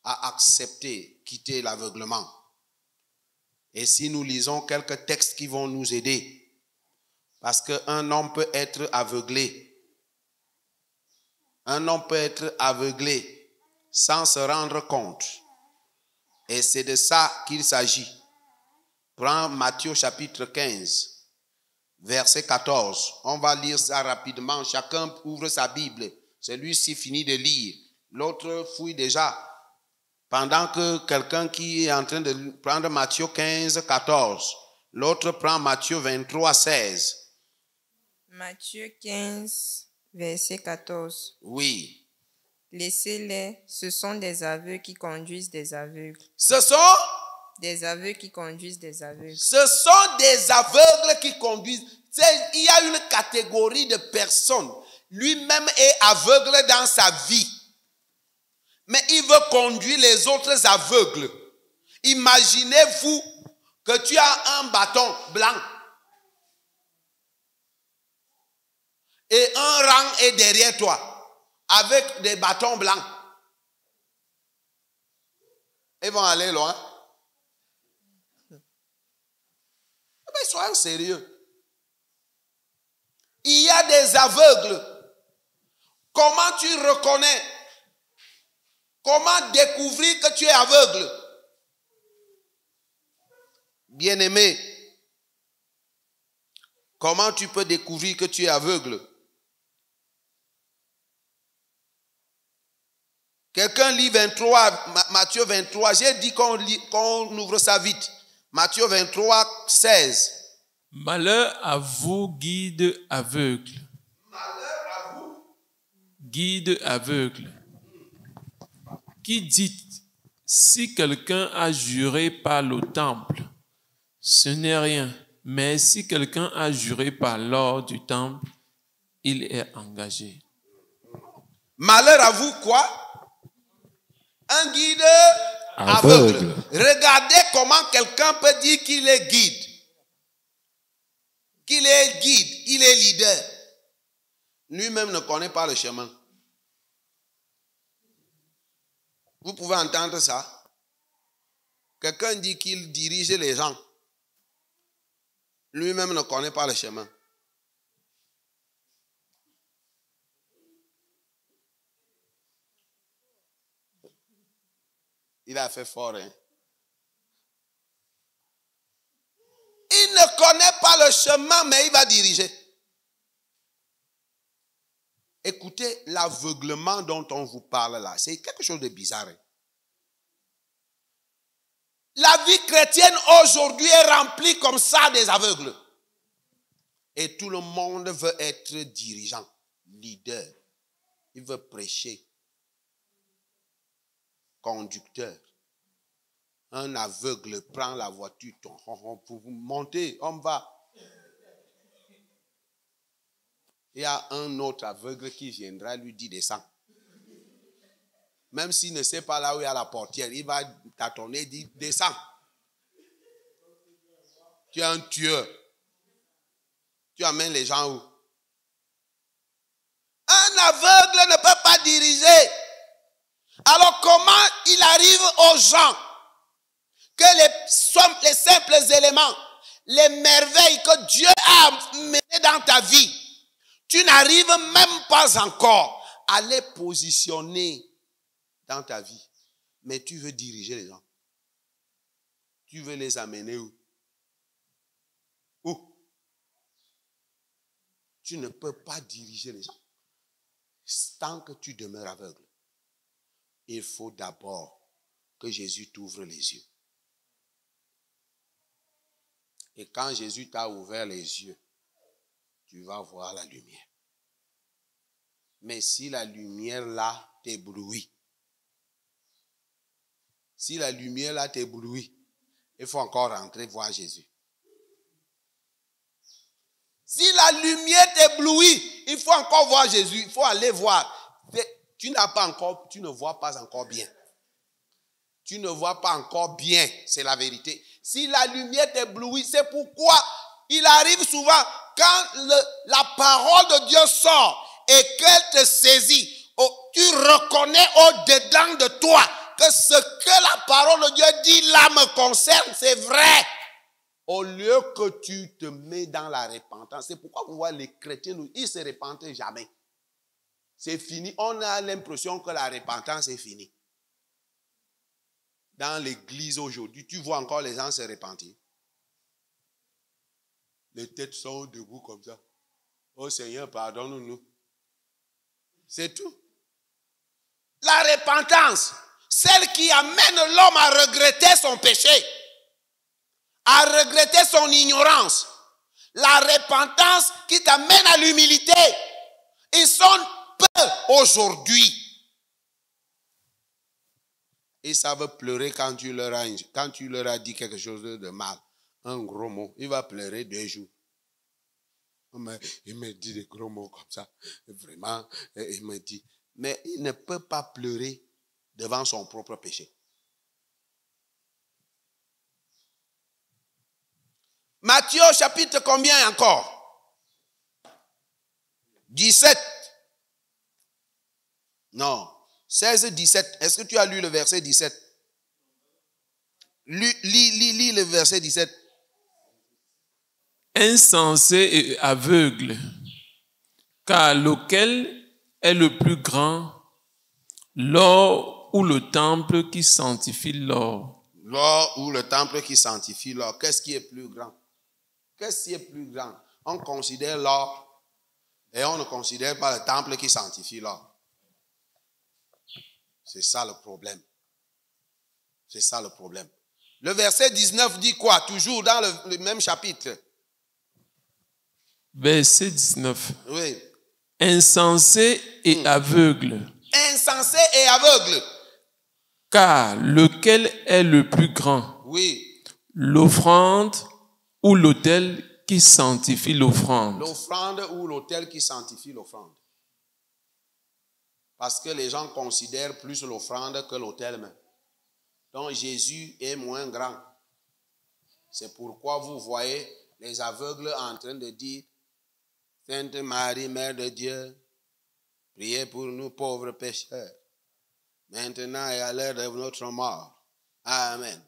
à accepter, quitter l'aveuglement. Et si nous lisons quelques textes qui vont nous aider, parce qu'un homme peut être aveuglé. Un homme peut être aveuglé sans se rendre compte. Et c'est de ça qu'il s'agit. Prends Matthieu chapitre 15, verset 14. On va lire ça rapidement. Chacun ouvre sa Bible. Celui-ci finit de lire. L'autre fouille déjà. Pendant que quelqu'un qui est en train de prendre Matthieu 15, 14. L'autre prend Matthieu 23, 16. Matthieu 15, verset 14. Oui. Laissez-les, ce sont des aveugles qui conduisent des aveugles. Ce sont des aveugles qui conduisent des aveugles. Ce sont des aveugles qui conduisent. Il y a une catégorie de personnes. Lui-même est aveugle dans sa vie. Mais il veut conduire les autres aveugles. Imaginez-vous que tu as un bâton blanc. Et un rang est derrière toi, avec des bâtons blancs. Ils vont aller loin. Mais soyons sérieux. Il y a des aveugles. Comment tu reconnais? Comment découvrir que tu es aveugle? Bien-aimé, comment tu peux découvrir que tu es aveugle? Quelqu'un lit 23, Matthieu 23. J'ai dit qu'on ouvre ça vite. Matthieu 23, 16. Malheur à vous, guide aveugle. Malheur à vous. Guide aveugle. Qui dit, si quelqu'un a juré par le temple, ce n'est rien. Mais si quelqu'un a juré par l'or du temple, il est engagé. Malheur à vous quoi? Un guide aveugle. Regardez comment quelqu'un peut dire qu'il est guide. Qu'il est guide, il est leader. Lui-même ne connaît pas le chemin. Vous pouvez entendre ça. Quelqu'un dit qu'il dirige les gens. Lui-même ne connaît pas le chemin. Il a fait fort, hein? Il ne connaît pas le chemin, mais il va diriger. Écoutez, l'aveuglement dont on vous parle là, c'est quelque chose de bizarre. Hein? La vie chrétienne aujourd'hui est remplie comme ça des aveugles. Et tout le monde veut être dirigeant, leader. Il veut prêcher. Conducteur. Un aveugle prend la voiture pour vous monter, on va. Il y a un autre aveugle qui viendra lui dire descends. Même s'il ne sait pas là où il y a la portière, il va tâtonner et dire descends. Tu es un tueur. Tu amènes les gens où? Un aveugle ne peut pas diriger. Alors comment il arrive aux gens que les simples éléments, les merveilles que Dieu a menées dans ta vie, tu n'arrives même pas encore à les positionner dans ta vie. Mais tu veux diriger les gens. Tu veux les amener où? Où? Tu ne peux pas diriger les gens tant que tu demeures aveugle. Il faut d'abord que Jésus t'ouvre les yeux. Et quand Jésus t'a ouvert les yeux, tu vas voir la lumière. Mais si la lumière là t'éblouit, il faut encore rentrer voir Jésus. Si la lumière t'éblouit, il faut encore voir Jésus. Il faut aller voir. Tu ne vois pas encore bien. Tu ne vois pas encore bien, c'est la vérité. Si la lumière t'éblouit, c'est pourquoi il arrive souvent quand la parole de Dieu sort et qu'elle te saisit, tu reconnais au-dedans de toi que ce que la parole de Dieu dit là me concerne, c'est vrai. Au lieu que tu te mets dans la repentance, c'est pourquoi vous voyez les chrétiens, ils ne se repentent jamais. C'est fini. On a l'impression que la repentance est finie. Dans l'église aujourd'hui, tu vois encore les gens se repentir. Les têtes sont debout comme ça. Oh Seigneur, pardonne-nous. C'est tout. La repentance, celle qui amène l'homme à regretter son péché, à regretter son ignorance. La repentance qui t'amène à l'humilité. Ils sont peu aujourd'hui. Ils savent pleurer quand tu leur as dit quelque chose de mal. Un gros mot. Il va pleurer 2 jours. Il me dit des gros mots comme ça. Vraiment, il me dit. Mais il ne peut pas pleurer devant son propre péché. Matthieu chapitre combien encore? 17. Non. 16, 17. Est-ce que tu as lu le verset 17? Lis le verset 17. Insensé et aveugle, car lequel est le plus grand, l'or ou le temple qui sanctifie l'or? L'or ou le temple qui sanctifie l'or. Qu'est-ce qui est plus grand? Qu'est-ce qui est plus grand? On considère l'or et on ne considère pas le temple qui sanctifie l'or. C'est ça le problème. C'est ça le problème. Le verset 19 dit quoi? Toujours dans le même chapitre. Verset 19. Oui. Insensé et aveugle. Insensé et aveugle. Car lequel est le plus grand? Oui. L'offrande ou l'autel qui sanctifie l'offrande? L'offrande ou l'autel qui sanctifie l'offrande. Parce que les gens considèrent plus l'offrande que l'autel même. Donc Jésus est moins grand. C'est pourquoi vous voyez les aveugles en train de dire: Sainte Marie, Mère de Dieu, priez pour nous pauvres pécheurs, maintenant et à l'heure de notre mort. Amen.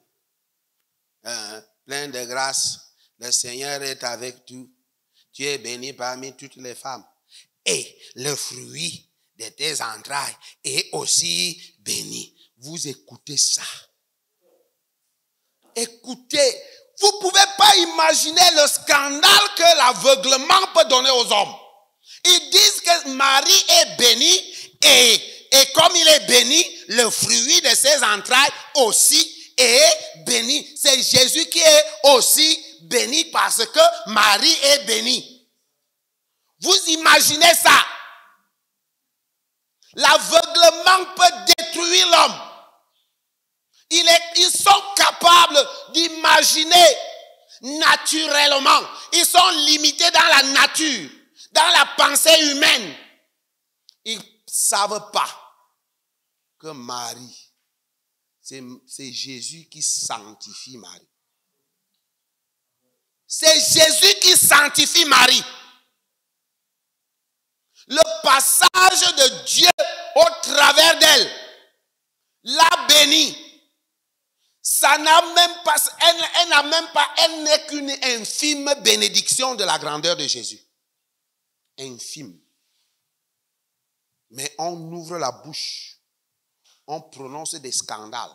Plein de grâce, le Seigneur est avec toi. Tu es bénie parmi toutes les femmes. Et le fruit de tes entrailles est aussi béni. Vous écoutez ça. Écoutez, vous ne pouvez pas imaginer le scandale que l'aveuglement peut donner aux hommes. Ils disent que Marie est bénie et comme il est béni, le fruit de ses entrailles aussi est béni. C'est Jésus qui est aussi béni parce que Marie est bénie. Vous imaginez ça? L'aveuglement peut détruire l'homme. Ils sont capables d'imaginer naturellement. Ils sont limités dans la nature, dans la pensée humaine. Ils ne savent pas que Marie, c'est Jésus qui sanctifie Marie. C'est Jésus qui sanctifie Marie. Le passage de Dieu au travers d'elle l'a bénie. Ça n'a même pas, elle n'est qu'une infime bénédiction de la grandeur de Jésus. Infime. Mais on ouvre la bouche, on prononce des scandales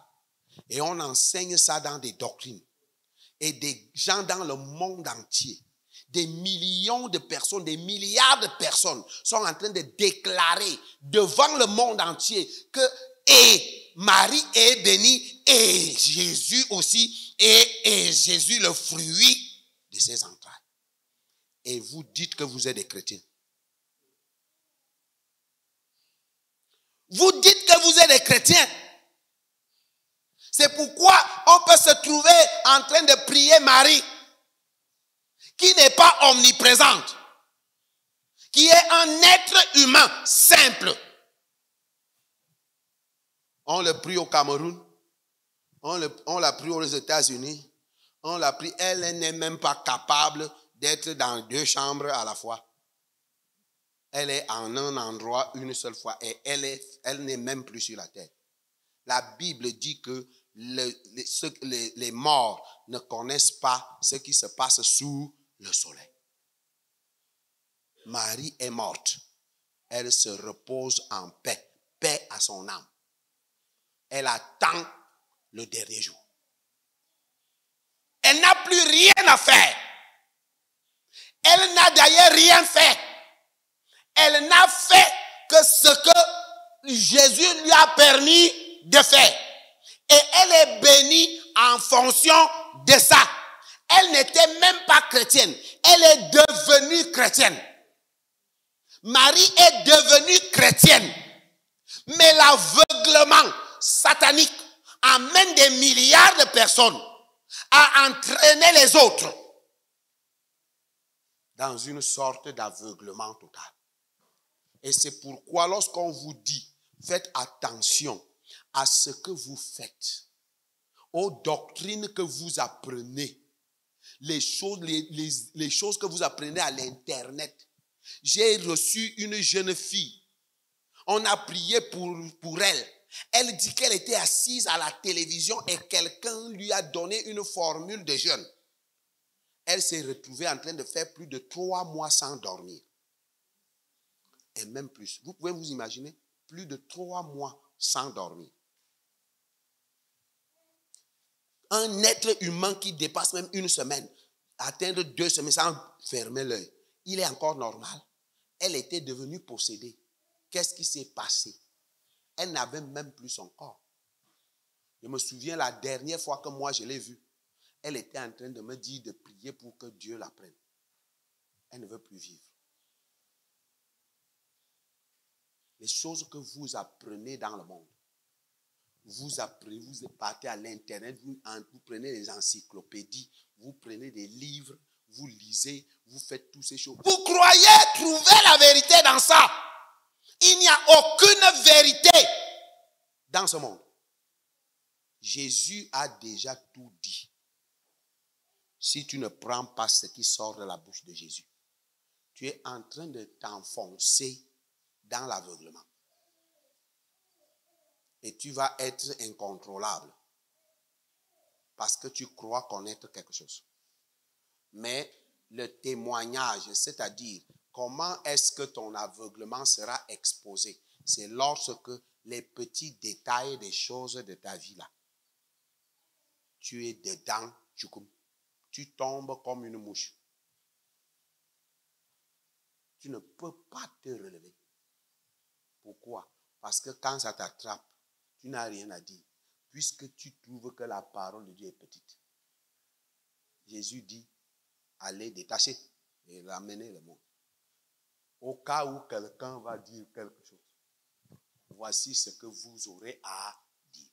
et on enseigne ça dans des doctrines. Et des gens dans le monde entier des millions de personnes, des milliards de personnes sont en train de déclarer devant le monde entier que et Marie est bénie et Jésus aussi et Jésus le fruit de ses entrailles. Et vous dites que vous êtes des chrétiens. Vous dites que vous êtes des chrétiens. C'est pourquoi on peut se trouver en train de prier Marie, qui n'est pas omniprésente, qui est un être humain simple. On le prie au Cameroun, on l'a pris aux États-Unis, on l'a pris, elle n'est même pas capable d'être dans 2 chambres à la fois. Elle est en un endroit une seule fois et elle n'est même plus sur la terre. La Bible dit que les morts ne connaissent pas ce qui se passe sous le soleil. Marie est morte. Elle se repose en paix. Paix à son âme. Elle attend le dernier jour. Elle n'a plus rien à faire. Elle n'a d'ailleurs rien fait. Elle n'a fait que ce que Jésus lui a permis de faire. Et elle est bénie en fonction de ça. Elle n'était même pas chrétienne. Elle est devenue chrétienne. Marie est devenue chrétienne. Mais l'aveuglement satanique amène des milliards de personnes à entraîner les autres dans une sorte d'aveuglement total. Et c'est pourquoi lorsqu'on vous dit, faites attention à ce que vous faites, aux doctrines que vous apprenez, les choses que vous apprenez à l'Internet. J'ai reçu une jeune fille. On a prié pour elle. Elle dit qu'elle était assise à la télévision et quelqu'un lui a donné une formule de jeûne. Elle s'est retrouvée en train de faire plus de 3 mois sans dormir. Et même plus. Vous pouvez vous imaginer, plus de 3 mois sans dormir. Un être humain qui dépasse même 1 semaine, atteindre 2 semaines sans fermer l'œil, il est encore normal. Elle était devenue possédée. Qu'est-ce qui s'est passé? Elle n'avait même plus son corps. Je me souviens la dernière fois que moi je l'ai vue, elle était en train de me dire de prier pour que Dieu la prenne. Elle ne veut plus vivre. Les choses que vous apprenez dans le monde, vous apprenez, vous partez à l'Internet, vous prenez des encyclopédies, vous prenez des livres, vous lisez, vous faites toutes ces choses. Vous croyez trouver la vérité dans ça? Il n'y a aucune vérité dans ce monde. Jésus a déjà tout dit. Si tu ne prends pas ce qui sort de la bouche de Jésus, tu es en train de t'enfoncer dans l'aveuglement. Et tu vas être incontrôlable. Parce que tu crois connaître quelque chose. Mais le témoignage, c'est-à-dire comment est-ce que ton aveuglement sera exposé, c'est lorsque les petits détails des choses de ta vie là, tu es dedans, tu tombes comme une mouche. Tu ne peux pas te relever. Pourquoi? Parce que quand ça t'attrape, tu n'as rien à dire, puisque tu trouves que la parole de Dieu est petite. Jésus dit, allez détacher et ramener le monde. Au cas où quelqu'un va dire quelque chose, voici ce que vous aurez à dire.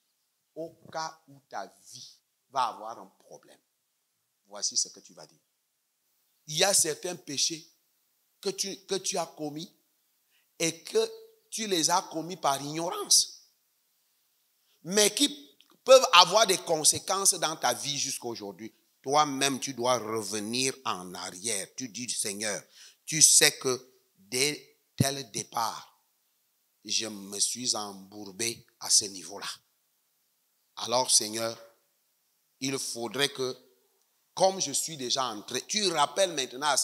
Au cas où ta vie va avoir un problème, voici ce que tu vas dire. Il y a certains péchés que tu as commis et que tu les as commis par ignorance, mais qui peuvent avoir des conséquences dans ta vie jusqu'à aujourd'hui. Toi-même, tu dois revenir en arrière. Tu dis, Seigneur, tu sais que dès tel départ, je me suis embourbé à ce niveau-là. Alors, Seigneur, il faudrait que, comme je suis déjà entré, tu rappelles maintenant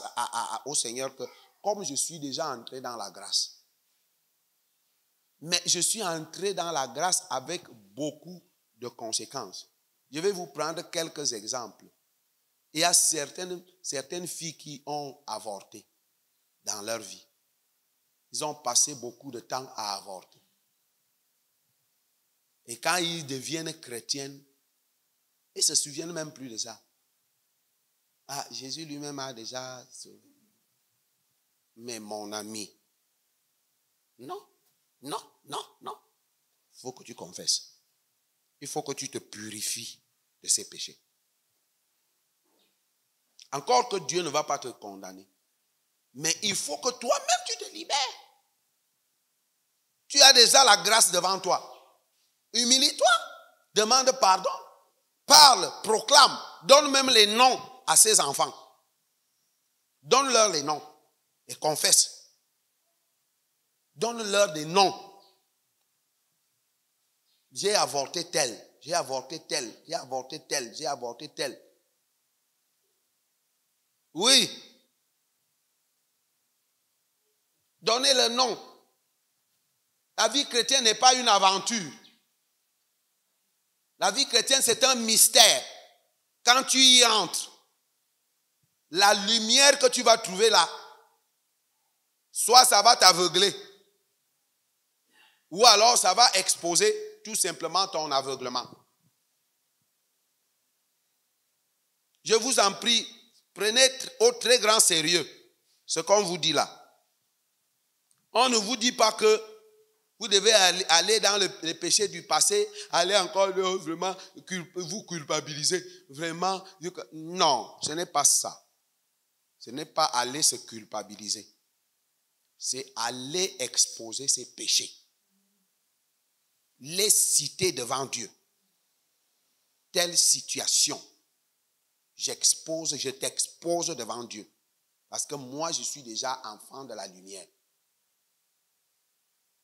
au Seigneur que, comme je suis déjà entré dans la grâce, mais je suis entré dans la grâce avec beaucoup de conséquences. Je vais vous prendre quelques exemples. Il y a certaines filles qui ont avorté dans leur vie. Ils ont passé beaucoup de temps à avorter. Et quand ils deviennent chrétiennes, ils ne se souviennent même plus de ça. Ah, Jésus lui-même a déjà sauvé. Mais mon ami, non. Il faut que tu confesses. Il faut que tu te purifies de ces péchés. Encore que Dieu ne va pas te condamner. Mais il faut que toi-même tu te libères. Tu as déjà la grâce devant toi. Humilie-toi. Demande pardon. Parle, proclame. Donne même les noms à ses enfants. Donne-leur les noms. Et confesse. Donne-leur des noms. J'ai avorté tel. J'ai avorté tel. J'ai avorté tel. J'ai avorté tel. Oui. Donnez le nom. La vie chrétienne n'est pas une aventure. La vie chrétienne, c'est un mystère. Quand tu y entres, la lumière que tu vas trouver là, soit ça va t'aveugler, ou alors ça va exposer tout simplement ton aveuglement. Je vous en prie, prenez au très grand sérieux ce qu'on vous dit là. On ne vous dit pas que vous devez aller dans les péchés du passé, aller encore vraiment vous culpabiliser. Vraiment, non, ce n'est pas ça. Ce n'est pas aller se culpabiliser. C'est aller exposer ses péchés. Les citer devant Dieu. Telle situation, je t'expose devant Dieu. Parce que moi, je suis déjà enfant de la lumière.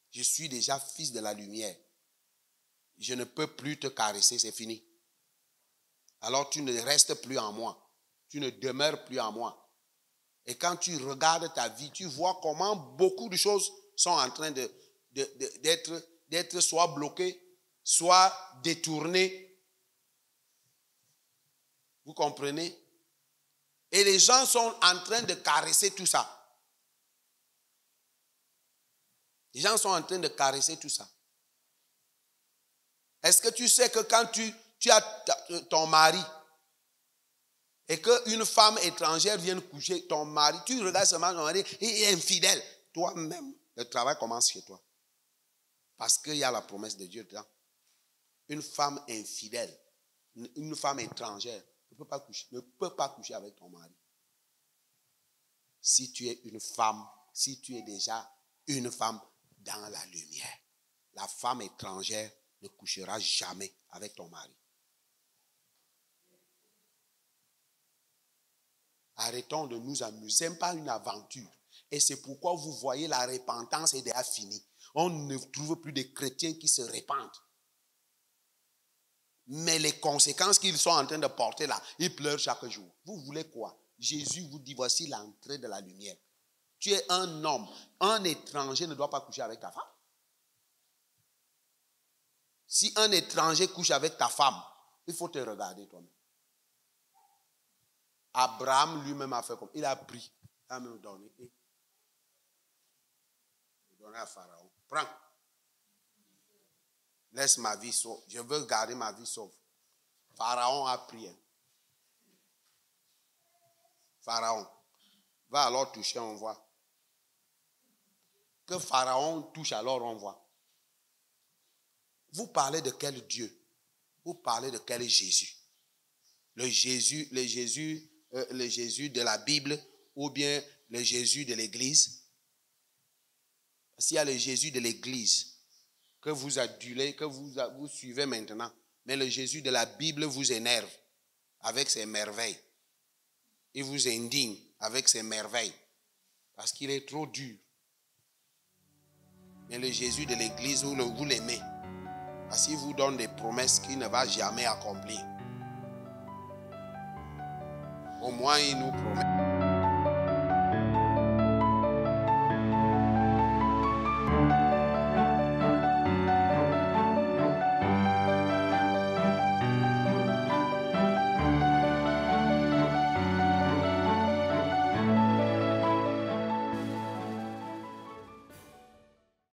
Je suis déjà fils de la lumière. Je ne peux plus te caresser, c'est fini. Alors tu ne restes plus en moi. Tu ne demeures plus en moi. Et quand tu regardes ta vie, tu vois comment beaucoup de choses sont en train d'être soit bloquées, soit détournées. Vous comprenez? Et les gens sont en train de caresser tout ça. Les gens sont en train de caresser tout ça. Est-ce que tu sais que quand tu as ton mari et qu'une femme étrangère vient coucher ton mari, tu regardes seulement ton mari, il est infidèle. Toi-même, le travail commence chez toi. Parce qu'il y a la promesse de Dieu dedans. Une femme infidèle, une femme étrangère ne peut pas coucher avec ton mari. Si tu es une femme, si tu es déjà une femme dans la lumière, la femme étrangère ne couchera jamais avec ton mari. Arrêtons de nous amuser. Ce n'est pas une aventure. Et c'est pourquoi vous voyez la repentance est déjà finie. On ne trouve plus de chrétiens qui se répandent. Mais les conséquences qu'ils sont en train de porter là, ils pleurent chaque jour. Vous voulez quoi? Jésus vous dit, voici l'entrée de la lumière. Tu es un homme. Un étranger ne doit pas coucher avec ta femme. Si un étranger couche avec ta femme, il faut te regarder toi-même. Abraham lui-même a fait comme il a pris. Il a même donné. Il a donné à Pharaon. Prends. Laisse ma vie sauve. Je veux garder ma vie sauve. Pharaon a pris. Pharaon. Va alors toucher, on voit. Que Pharaon touche, alors on voit. Vous parlez de quel Dieu? Vous parlez de quel Jésus? Le Jésus de la Bible ou bien le Jésus de l'Église? S'il y a le Jésus de l'Église que vous adulez, que vous suivez maintenant, mais le Jésus de la Bible vous énerve avec ses merveilles. Il vous indigne avec ses merveilles parce qu'il est trop dur. Mais le Jésus de l'Église, vous l'aimez parce qu'il vous donne des promesses qu'il ne va jamais accomplir. Au moins, il nous promet.